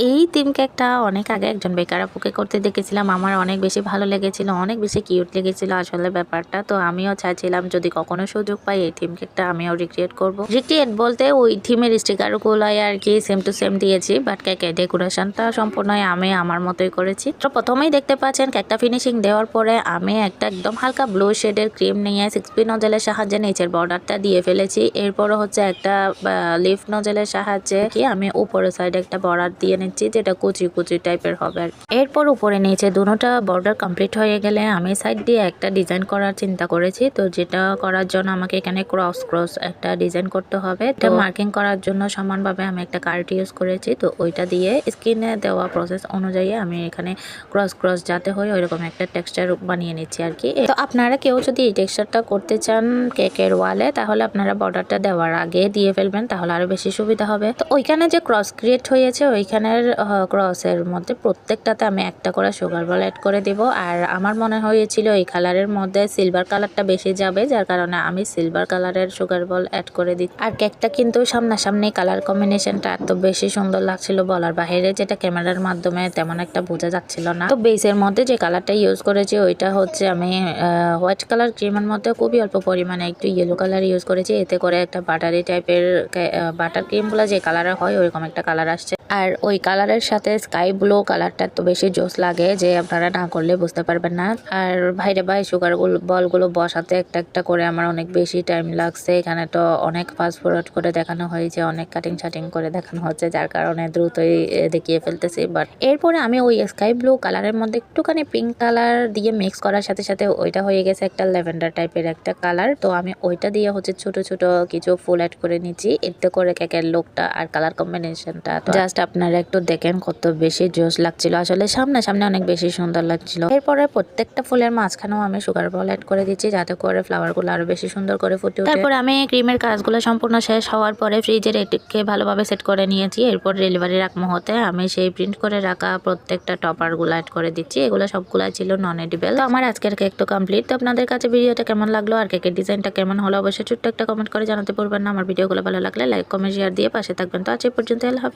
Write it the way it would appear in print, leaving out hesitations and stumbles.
এই থিম কেকটা অনেক আগে একজন বেকার আপুকে করতে দেখেছিলাম, আমার অনেক বেশি ভালো লেগেছিল, অনেক বেশি কিউট লেগেছিল আসলে ব্যাপারটা। তো আমিও চাইছিলাম যদি কখনো সুযোগ পাই এই থিম কেকটা আমিও রিক্রিয়েট করব। রিক্রিয়েট বলতে ওই থিমের স্টিকারগুলোই আর কি সেম টু সেম দিয়েছি, বাট কেকের ডেকোরেশনটা সম্পূর্ণই আমি আমার মতোই করেছি। তো প্রথমেই দেখতে পাচ্ছেন কেকটা ফিনিশিং দেওয়ার পরে আমি একটা একদম হালকা ব্লু শেডের ক্রিম নিয়ে 6P নজেলের সাহায্যে নিচের বর্ডারটা দিয়ে ফেলেছি। এরপরে হচ্ছে একটা লিফ নজেলের সাহায্যে কি আমি উপরের সাইডে একটা বর্ডার দিয়ে নিচ্ছি, যেটা কুচি কুচি টাইপের হবে। এরপর উপরে নিচে দুটোটা বর্ডার কমপ্লিট হয়ে গেলে আমি সাইড দিয়ে একটা ডিজাইন করার চিন্তা করেছি। তো যেটা করার জন্য আমাকে এখানে ক্রস একটা ডিজাইন করতে হবে। এটা মার্কিং করার জন্য সমানভাবে আমি একটা কার্ড ইউজ করেছি। তো ওইটা দিয়ে স্ক্রিনে দেওয়া প্রসেস অনুযায়ী আমি এখানে ক্রস যাতে হয় ওইরকম একটা টেক্সচার বানিয়ে নিচ্ছি আর কি। তো আপনারা কেউ যদি এই টেক্সচারটা করতে চান কেকের ওয়ালে, তাহলে আপনারা বর্ডারটা দেওয়ার আগে দিয়ে ফেলবেন, তাহলে আরো বেশি সুবিধা হবে। তো ওইখানে যে ক্রস ক্রিয়েট হয়েছে ওইখানের ক্রসের মধ্যে প্রত্যেকটাতে আমি একটা করে সুগার বল অ্যাড করে দিব। আর আমার মনে হয়েছিল এই কালারের মধ্যে সিলভার কালারটা বেশি যাবে, যার কারণে আমি সিলভার কালারের সুগার বল অ্যাড করে দিই। আর কেকটা কিন্তু সামনাসামনি কালার কম্বিনেশনটা এত বেশি সুন্দর লাগছিল বলার বাইরে, যেটা ক্যামেরার মাধ্যমে তেমন একটা বোঝা যাচ্ছিল না। তো বেসের মধ্যে যে কালারটা ইউজ করেছি ওইটা হচ্ছে আমি হোয়াইট কালার ক্রিমের মধ্যে খুবই অল্প পরিমাণে একটু ইয়েলো কালার ইউজ করেছি, এতে করে একটা বাটারি টাইপের বাটার ক্রিমগুলো যে কালারের হয় ওইরকম একটা কালার আসছে। আর ওই কালারের সাথে স্কাই ব্লু কালারটা এত বেশি জোস লাগে যে আপনারা না করলে বুঝতে পারবেন না। আর ভাইরে ভাই সুগার বলগুলো বসাতে একটা একটা করে আমার অনেক বেশি টাইম লাগছে। এখানে তো অনেক ফাস্ট ফরওয়ার্ড করে দেখানো হয়েছে, অনেক কাটিং শাটিং করে দেখানো হচ্ছে, যার কারণে দ্রুতই দেখিয়ে ফেলতেছি। বাট এরপরে আমি ওই স্কাই ব্লু কালারের মধ্যে একটুখানি পিঙ্ক কালার দিয়ে মিক্স করার সাথে সাথে ওইটা হয়ে গেছে একটা ল্যাভেন্ডার টাইপের একটা কালার। তো আমি ওইটা দিয়ে হচ্ছে ছোট ছোট কিছু ফুল অ্যাড করে নিচ্ছি, এতে করে কেকের লুকটা আর কালার কম্বিনেশনটা জাস্ট আপনারা একটু দেখেন কত বেশি জোস লাগছিল, আসলে সামনে অনেক বেশি সুন্দর লাগছিল। এরপরে প্রত্যেকটা ফুলের মাঝখানেও আমি সুগার বল অ্যাড করে দিচ্ছি, যাতে করে ফ্লাওয়ার গুলো আরো বেশি সুন্দর করে ফুটে ওঠে। তারপর আমি ক্রিমের কাজগুলো সম্পূর্ণ শেষ হওয়ার পরে ফ্রিজের এটিকে ভালোভাবে সেট করে নিয়েছি। এরপর ডেলিভারি রাখ মুহূর্তে আমি সেই প্রিন্ট করে রাখা প্রত্যেকটা টপার গুলো অ্যাড করে দিচ্ছি। এগুলো সবগুলা ছিল নন এডিবল। তো আমার আজকের কেক তো কমপ্লিট। তো আপনাদের কাছে ভিডিওটা কেমন লাগলো আর কেকের ডিজাইনটা কেমন হলো অবশ্যই ছোট্ট একটা কমেন্ট করে জানাতে ভুলবেন না। আমার ভিডিওগুলো ভালো লাগলে লাইক কমেন্ট শেয়ার দিয়ে পাশে থাকবেন। তো আজ এই পর্যন্ত, আল্লাহ হাফেজ।